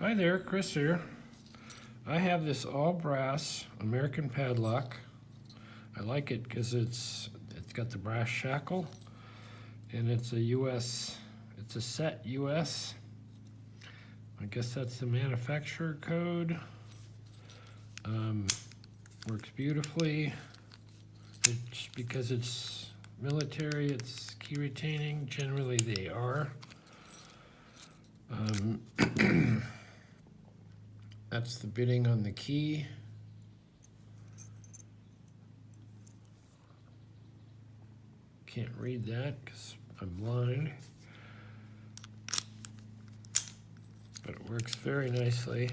Hi there, Chris here. I have this all brass American padlock. I like it because it's got the brass shackle, and it's a US, it's a set US. I guess that's the manufacturer code. Works beautifully. It's because it's military, it's key retaining. Generally they are. That's the bitting on the key. Can't read that because I'm blind. But it works very nicely.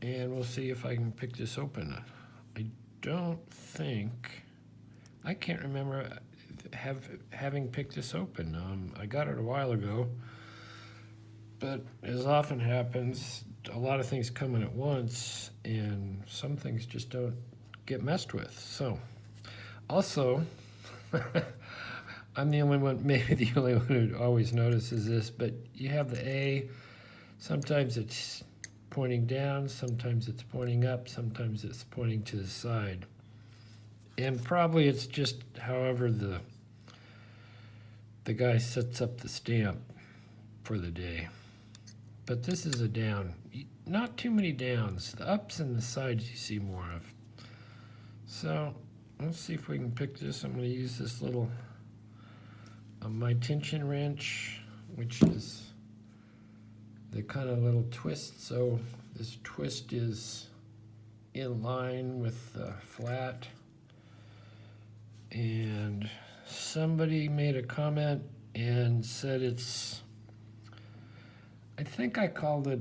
And we'll see if I can pick this open. I don't think, I can't remember having picked this open. I got it a while ago. But as often happens, a lot of things come in at once, and some things just don't get messed with. So, also, I'm the only one, maybe the only one who always notices this, but you have the A, sometimes it's pointing down, sometimes it's pointing up, sometimes it's pointing to the side. And probably it's just however the guy sets up the stamp for the day. But this is a down. Not too many downs. The ups and the sides you see more of. So let's see if we can pick this. I'm going to use this little, my tension wrench, which is the kind of little twist. So this twist is in line with the flat. And somebody made a comment and said it's, I think I called it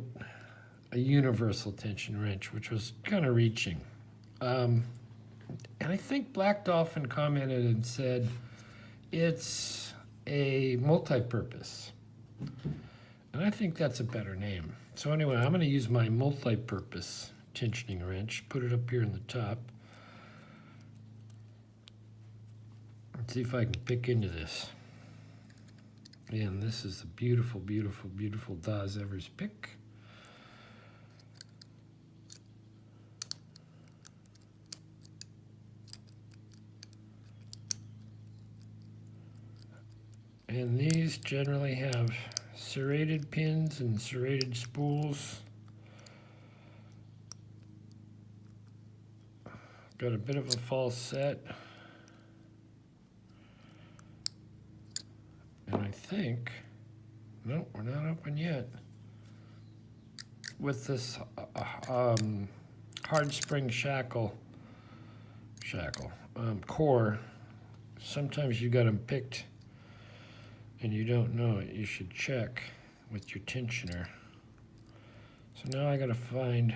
a universal tension wrench, which was kind of reaching. And I think Black Dolphin commented and said it's a multi-purpose. And I think that's a better name. So anyway, I'm going to use my multi-purpose tensioning wrench, put it up here in the top. Let's see if I can pick into this. And this is a beautiful, beautiful, beautiful Das Evers pick. And these generally have serrated pins and serrated spools. Got a bit of a false set. And I think, no, we're not open yet. With this hard spring core, sometimes you got them picked and you don't know it. You should check with your tensioner. So now I got to find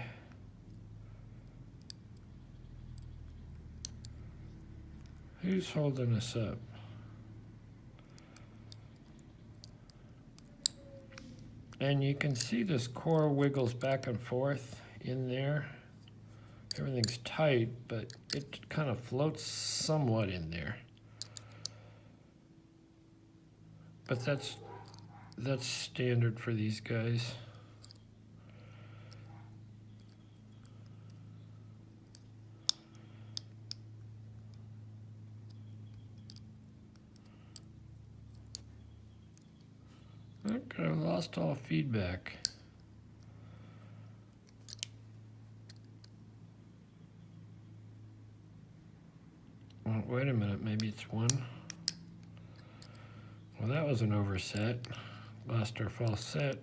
who's holding us up. And you can see this core wiggles back and forth in there. Everything's tight, but it kind of floats somewhat in there. But that's standard for these guys. Okay, I lost all feedback. Well, wait a minute, maybe it's one. Well, that was an overset. Lost our false set.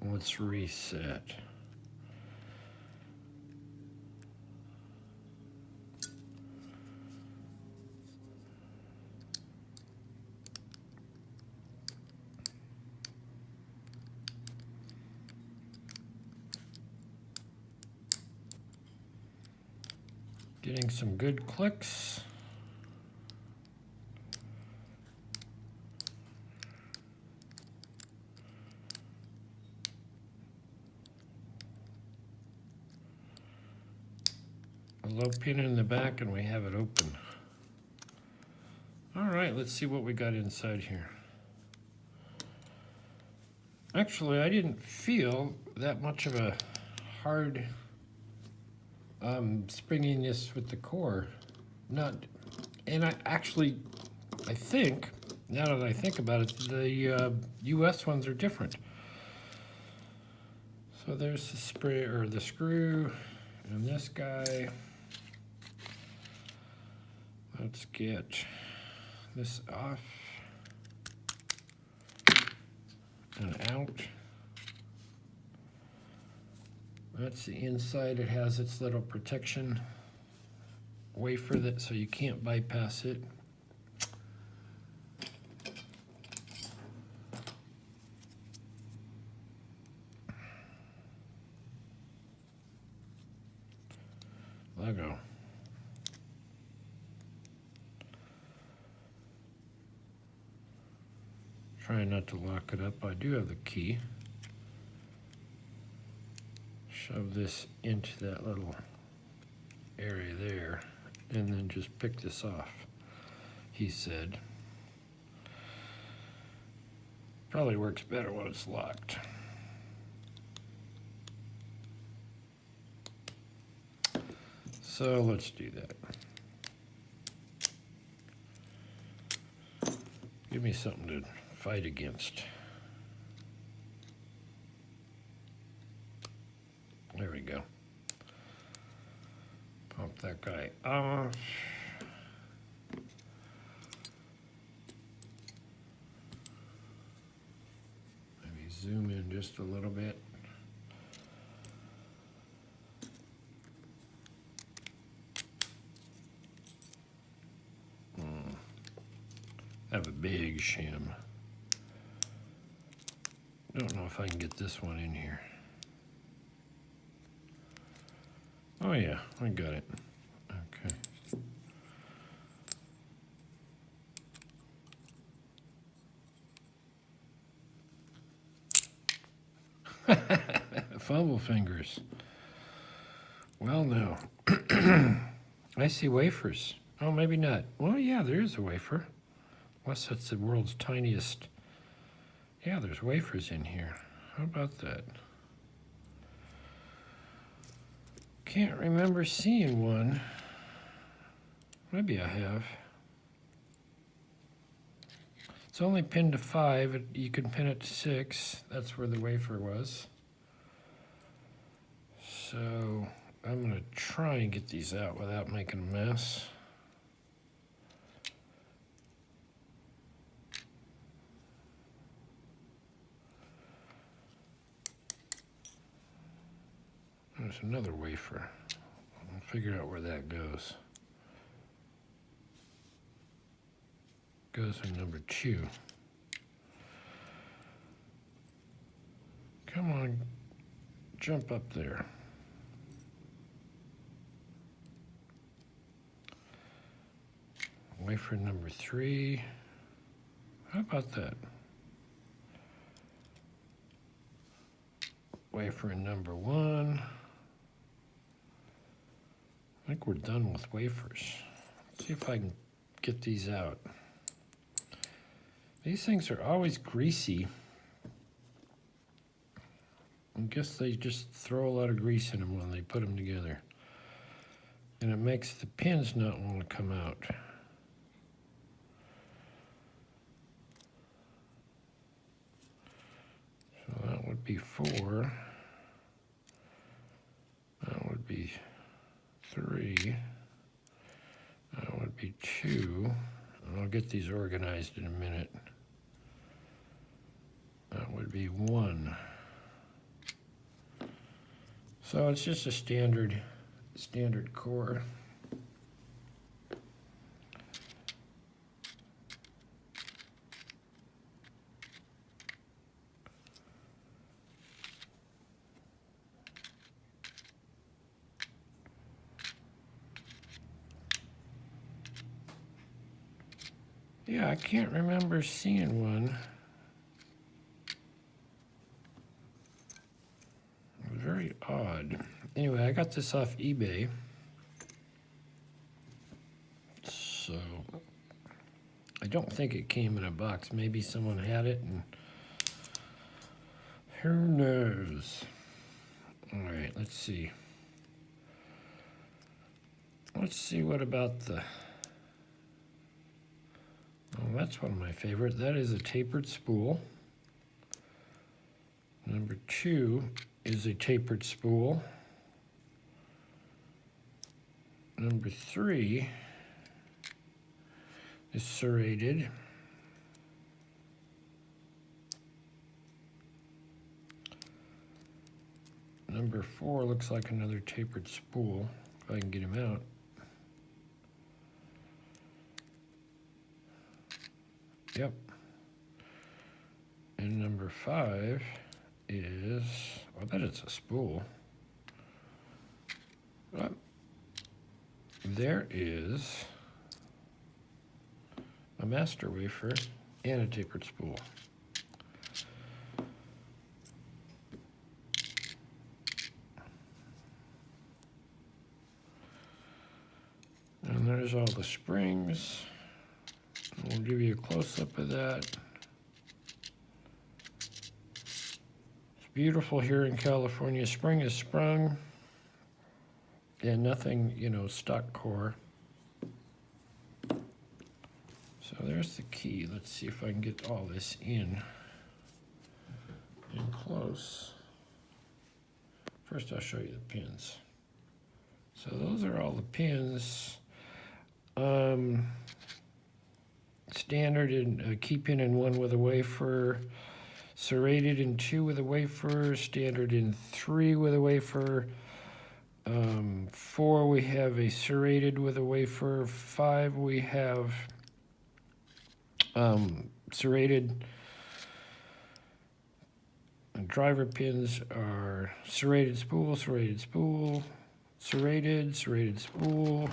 Let's reset. Getting some good clicks. A low pin in the back and we have it open. All right, let's see what we got inside here. Actually, I didn't feel that much of a hard springiness with the core. And I think, now that I think about it, the US ones are different. So there's the the screw, and this guy. Let's get this off and out. That's the inside. It has its little protection wafer so you can't bypass it. Lego. Trying not to lock it up. I do have the key. Shove this into that little area there and then just pick this off, he said. Probably works better when it's locked. So let's do that. Give me something to fight against. There we go. Pump that guy off. Maybe zoom in just a little bit. I have a big shim. Don't know if I can get this one in here. Oh yeah, I got it. Okay. Fumble fingers. Well, no. I see wafers. Oh, maybe not. Well, yeah, there is a wafer. Unless that's the world's tiniest. Yeah, there's wafers in here. How about that? Can't remember seeing one. Maybe I have. It's only pinned to 5. You can pin it to 6. That's where the wafer was. So I'm going to try and get these out without making a mess. There's another wafer. I'll figure out where that goes. Goes in number 2. Come on, jump up there. Wafer number 3. How about that? Wafer number 1. I think we're done with wafers. Let's see if I can get these out. These things are always greasy. I guess they just throw a lot of grease in them when they put them together. And it makes the pins not want to come out. So that would be 4. That would be 3. That would be 2. And I'll get these organized in a minute. That would be 1. So it's just a standard core. Yeah, I can't remember seeing one. It was very odd. Anyway, I got this off eBay. So, I don't think it came in a box. Maybe someone had it and who knows? All right, let's see. Let's see what about the... Oh, that's one of my favorites. That is a tapered spool. Number 2 is a tapered spool. Number 3 is serrated. Number 4 looks like another tapered spool, if I can get him out. Yep. And number 5 is, I bet it's a spool. Oh, there is a master wafer and a tapered spool. And there's all the springs. We'll give you a close-up of that. It's beautiful here in California. Spring is sprung. And nothing, you know, stock core. So there's the key. Let's see if I can get all this in close. First I'll show you the pins. So those are all the pins. Standard in key pin in 1 with a wafer, serrated in 2 with a wafer, standard in 3 with a wafer. 4 we have a serrated with a wafer. 5 we have serrated. And driver pins are serrated spool, serrated spool, serrated spool.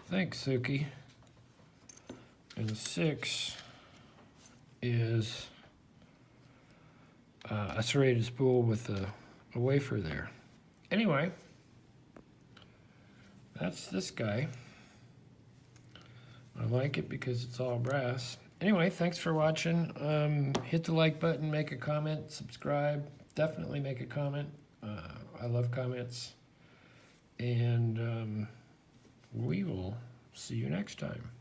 Thanks, Suki. And 6 is a serrated spool with a wafer there. Anyway, that's this guy. I like it because it's all brass. Anyway, thanks for watching. Hit the like button, make a comment, subscribe. Definitely make a comment. I love comments. And we will see you next time.